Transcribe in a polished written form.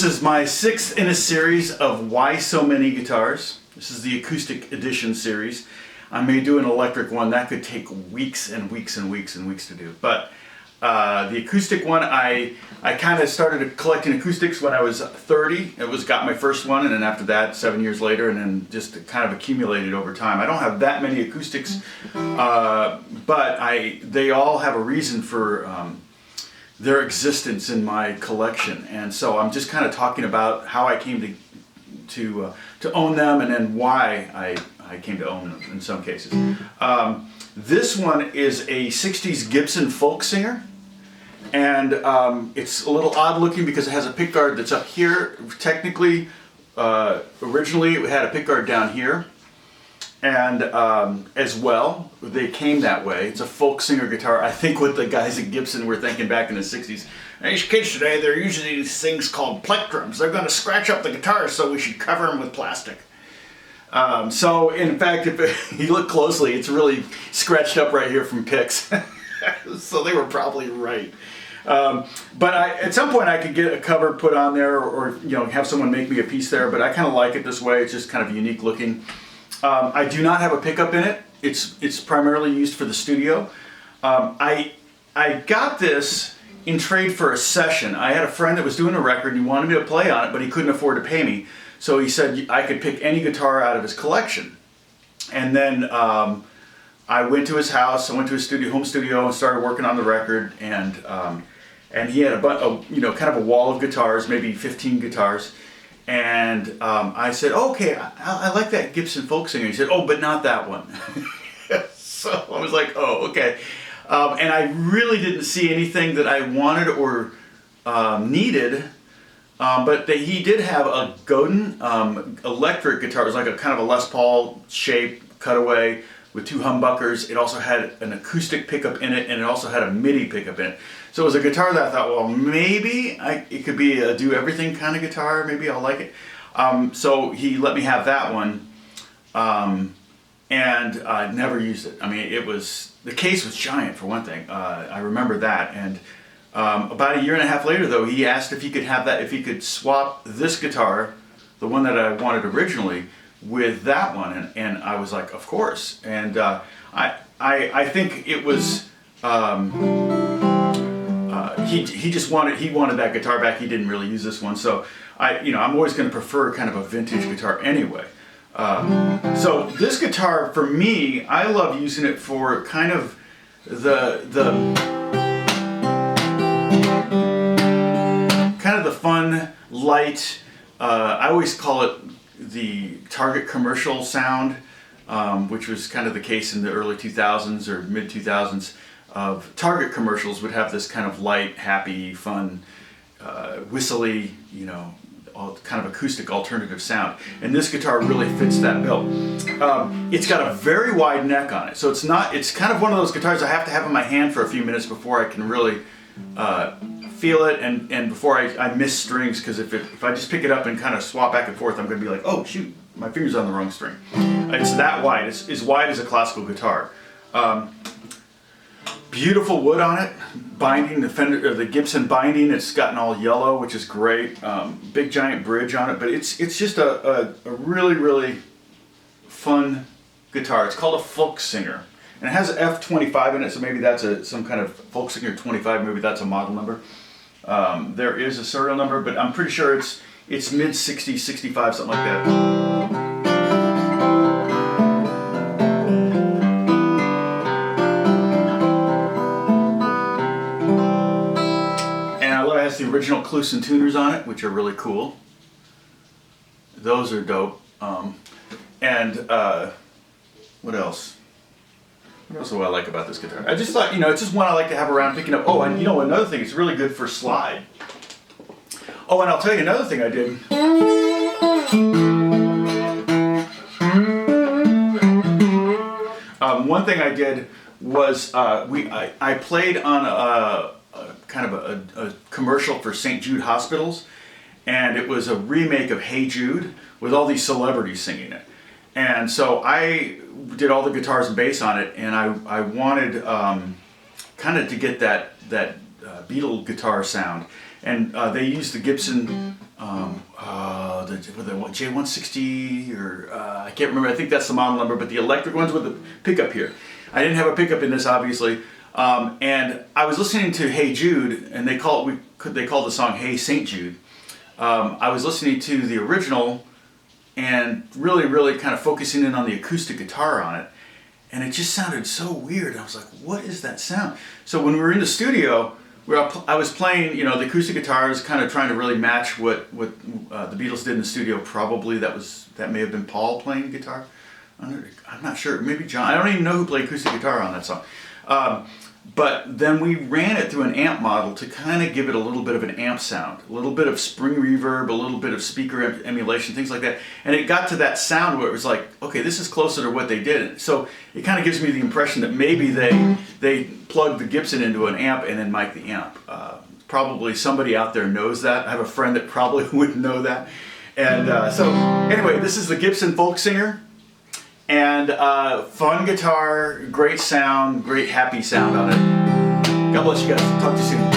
This is my 6th in a series of Why So Many Guitars. This is the Acoustic Edition series. I may do an electric one. That could take weeks and weeks and weeks and weeks to do. But the acoustic one, I kind of started collecting acoustics when I was 30. Got my first one, and then after that, 7 years later, and then just kind of accumulated over time. I don't have that many acoustics, but they all have a reason for their existence in my collection, and so I'm just kind of talking about how I came to own them, and then why I came to own them in some cases. This one is a 60s Gibson Folksinger, and it's a little odd looking because it has a pickguard that's up here. Technically, originally it had a pickguard down here, and as well, they came that way. It's a Folksinger guitar. I think what the guys at Gibson were thinking back in the 60s, these kids today, they're using these things called plectrums. They're going to scratch up the guitars, so we should cover them with plastic. So in fact, if you look closely, it's really scratched up right here from picks. So they were probably right. But at some point I could get a cover put on there, or have someone make me a piece there, but I kind of like it this way. It's just kind of unique looking. I do not have a pickup in it. It's primarily used for the studio. I got this in trade for a session. I had a friend that was doing a record, and he wanted me to play on it, but he couldn't afford to pay me. So he said I could pick any guitar out of his collection. And then I went to his house, I went to his home studio, and started working on the record. And he had kind of a wall of guitars, maybe 15 guitars. And I said, okay, I like that Gibson Folksinger. He said, oh, but not that one. So I was like, oh, okay. And I really didn't see anything that I wanted or needed. But he did have a Godin electric guitar. It was like a kind of a Les Paul shape cutaway with 2 humbuckers. It also had an acoustic pickup in it, and it also had a MIDI pickup in it. So it was a guitar that I thought, well, maybe it could be a do-everything kind of guitar. Maybe I'll like it. So he let me have that one, and I never used it. I mean, the case was giant for one thing. I remember that. And about a year and a half later, though, he asked if he could have that, if he could swap this guitar, the one that I wanted originally, with that one, and I was like, of course. And I think it was he wanted that guitar back. He didn't really use this one, so I'm always going to prefer kind of a vintage guitar anyway. So this guitar, for me, I love using it for kind of the fun, light, I always call it the Target commercial sound, which was kind of the case in the early 2000s or mid 2000s. Of Target commercials would have this kind of light, happy, fun, whistly, kind of acoustic alternative sound. And this guitar really fits that bill. It's got a very wide neck on it, so it's kind of one of those guitars I have to have in my hand for a few minutes before I can really feel it, and before I miss strings, because if I just pick it up and kind of swap back and forth, I'm going to be like, oh shoot, my finger's on the wrong string. It's that wide. It's as wide as a classical guitar. Beautiful wood on it, binding, the Gibson binding. It's gotten all yellow, which is great. Big giant bridge on it, but it's just a really, really fun guitar. It's called a Folksinger, and it has an F25 in it, so maybe that's some kind of Folksinger 25. Maybe that's a model number. There is a serial number, but I'm pretty sure it's mid 60s, 65, something like that. It has the original Kluson tuners on it, which are really cool. Those are dope. And what else? What else do I like about this guitar? I just thought, it's just one I like to have around picking up. Oh, and another thing, it's really good for slide. Oh, and I'll tell you another thing I did. One thing I did was I played on a commercial for St. Jude Hospitals, and it was a remake of Hey Jude with all these celebrities singing it. And so I did all the guitars and bass on it, and I wanted kind of to get that Beatle guitar sound. And they used the Gibson The J160 or I can't remember. I think that's the model number, but the electric ones with the pickup here. I didn't have a pickup in this, obviously, and I was listening to Hey Jude, and they called the song Hey Saint Jude. I was listening to the original and really kind of focusing in on the acoustic guitar on it, and it just sounded so weird. I was like, what is that sound? So when we were in the studio, I was playing, the acoustic guitars, kind of trying to really match what the Beatles did in the studio. Probably that may have been Paul playing guitar. I'm not sure. Maybe John. I don't even know who played acoustic guitar on that song. But then we ran it through an amp model to kind of give it a little bit of an amp sound, a little bit of spring reverb, a little bit of speaker emulation, things like that. And it got to that sound where it was like, okay, this is closer to what they did. So it kind of gives me the impression that maybe they plugged the Gibson into an amp and then mic'd the amp. Probably somebody out there knows that. I have a friend that probably would know that. And so anyway, this is the Gibson Folksinger. And fun guitar, great sound, great happy sound on it. God bless you guys. Talk to you soon.